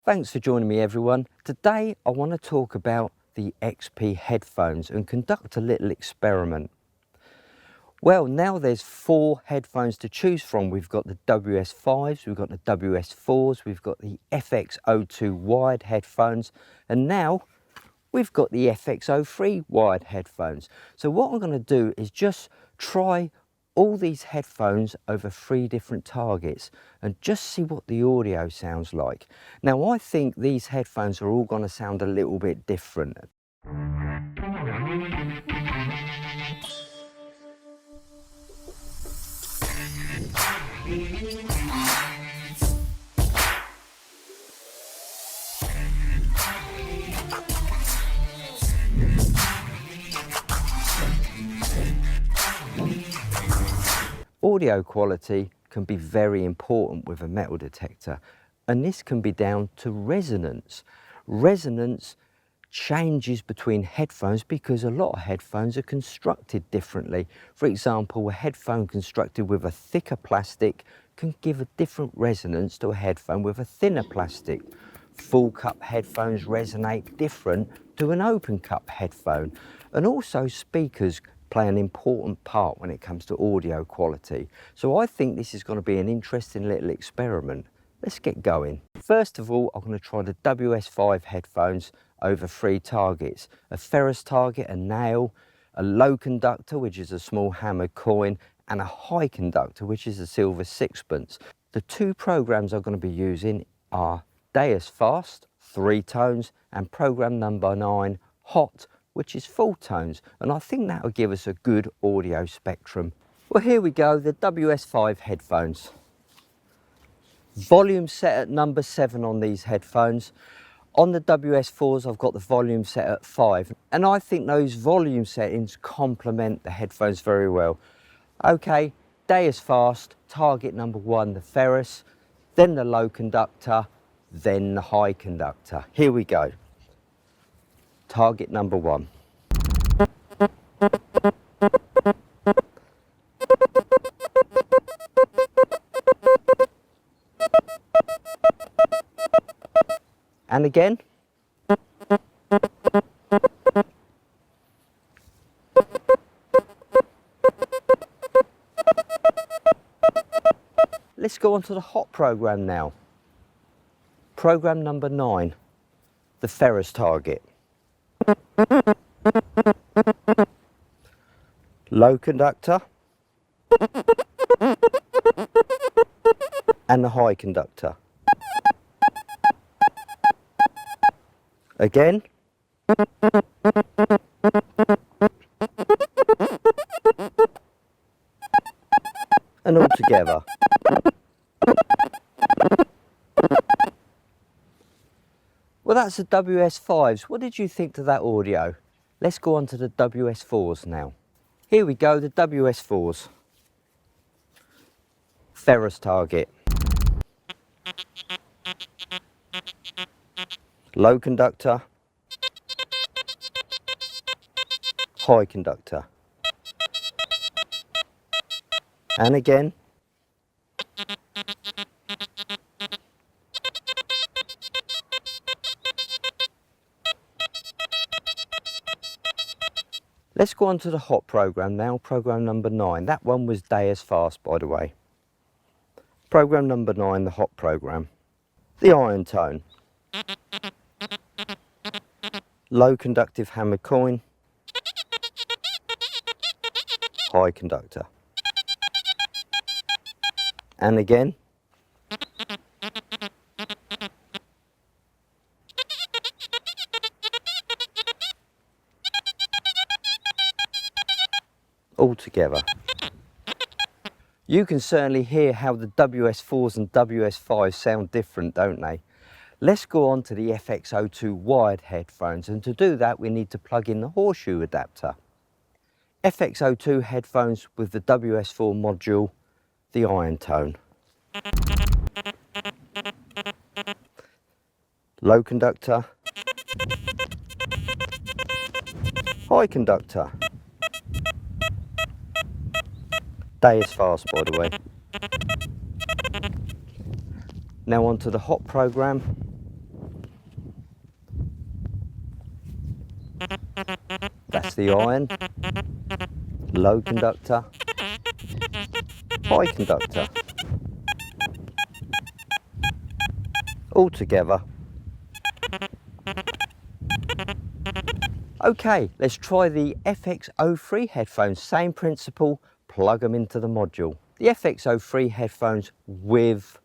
Thanks for joining me everyone. Today I want to talk about the XP headphones and conduct a little experiment. Well, now there's 4 headphones to choose from. We've got the WS5s, we've got the WS4s, we've got the FX02 wired headphones, and now we've got the FX03 wired headphones. So what I'm going to do is just try all these headphones over 3 different targets and just see what the audio sounds like. Now I think these headphones are all going to sound a little bit different. Audio quality can be very important with a metal detector, and this can be down to resonance. Resonance changes between headphones because a lot of headphones are constructed differently. For example, a headphone constructed with a thicker plastic can give a different resonance to a headphone with a thinner plastic. Full cup headphones resonate different to an open cup headphone, and also speakers play an important part when it comes to audio quality. So I think this is going to be an interesting little experiment. Let's get going. First of all, I'm going to try the WS5 headphones over 3 targets: a ferrous target, a nail, a low conductor, which is a small hammered coin, and a high conductor, which is a silver sixpence. The 2 programs I'm going to be using are Deus Fast, 3 tones, and program number 9, Hot, which is 4 tones, and I think that will give us a good audio spectrum. Well, here we go, the WS5 headphones. Volume set at number 7 on these headphones. On the WS4s, I've got the volume set at 5, and I think those volume settings complement the headphones very well. Okay, Deus Fast, target number 1, the ferrous, then the low conductor, then the high conductor. Here we go. Target number 1. And again. Let's go on to the hot program now. Program number 9, the ferrous target. Low conductor and the high conductor. Again. And all together. Well, that's the WS5s. What did you think to that audio? Let's go on to the WS4s now. Here we go, the WS4s. Ferrous target. Low conductor. High conductor. And again. Let's go on to the hot program now, program number 9. That one was Deus Fast, by the way. Program number 9, the hot program. The iron tone. Low conductive hammered coin. High conductor. And again. All together. You can certainly hear how the WS4s and WS5s sound different, don't they? Let's go on to the FX02 wired headphones, and to do that we need to plug in the horseshoe adapter. FX02 headphones with the WS4 module, the iron tone. Low conductor. High conductor. Deus Fast, by the way. Now onto the hot program. That's the iron, low conductor, high conductor. All together. Okay, let's try the FX03 headphones. Same principle, plug them into the module. The FX03 headphones with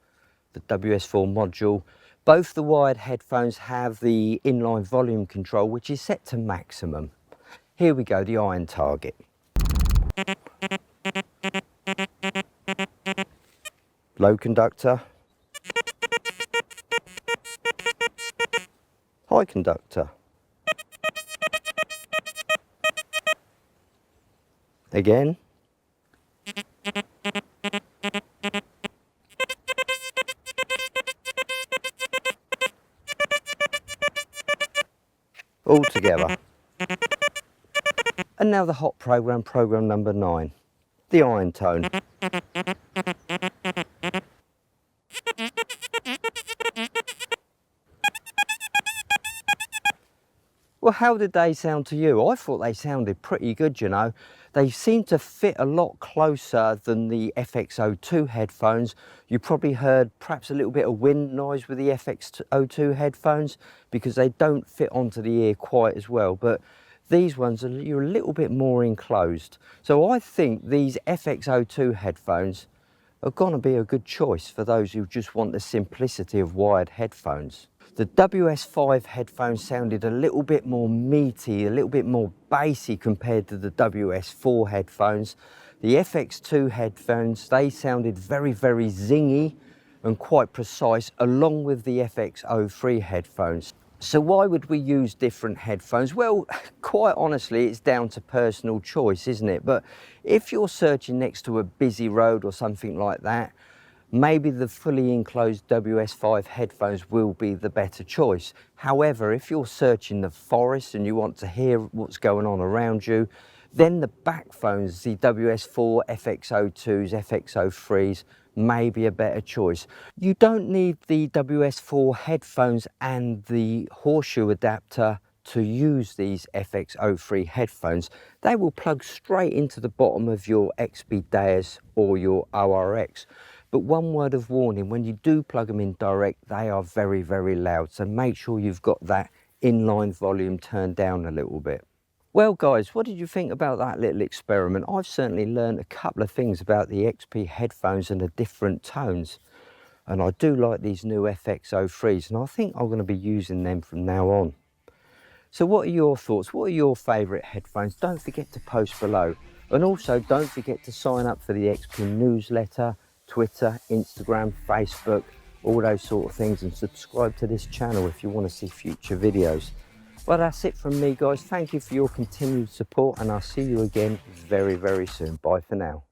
the WS4 module. Both the wired headphones have the inline volume control, which is set to maximum. Here we go, the iron target. Low conductor. High conductor. Again. All together. And now the hot program, program number 9, the iron tone. Well, how did they sound to you? I thought they sounded pretty good, you know. They seem to fit a lot closer than the FX02 headphones. You probably heard perhaps a little bit of wind noise with the FX02 headphones because they don't fit onto the ear quite as well. But these ones, you're a little bit more enclosed. So I think these FX02 headphones are going to be a good choice for those who just want the simplicity of wired headphones. The WS5 headphones sounded a little bit more meaty, a little bit more bassy compared to the WS4 headphones. The FX2 headphones, they sounded very, very zingy and quite precise, along with the FX03 headphones. So why would we use different headphones? Well, quite honestly, it's down to personal choice, isn't it? But if you're searching next to a busy road or something like that, maybe the fully enclosed WS5 headphones will be the better choice. However, if you're searching the forest and you want to hear what's going on around you, then the backphones, the WS4, FX02s, FX03s, may be a better choice. You don't need the WS4 headphones and the horseshoe adapter to use these FX03 headphones. They will plug straight into the bottom of your XP Deus or your ORX. But one word of warning, when you do plug them in direct, they are very, very loud. So make sure you've got that inline volume turned down a little bit. Well guys, what did you think about that little experiment? I've certainly learned a couple of things about the XP headphones and the different tones. And I do like these new FX03s, and I think I'm going to be using them from now on. So what are your thoughts? What are your favourite headphones? Don't forget to post below. And also don't forget to sign up for the XP newsletter, Twitter, Instagram, Facebook, all those sort of things, and subscribe to this channel if you want to see future videos. Well, that's it from me, guys. Thank you for your continued support, and I'll see you again very, very soon. Bye for now.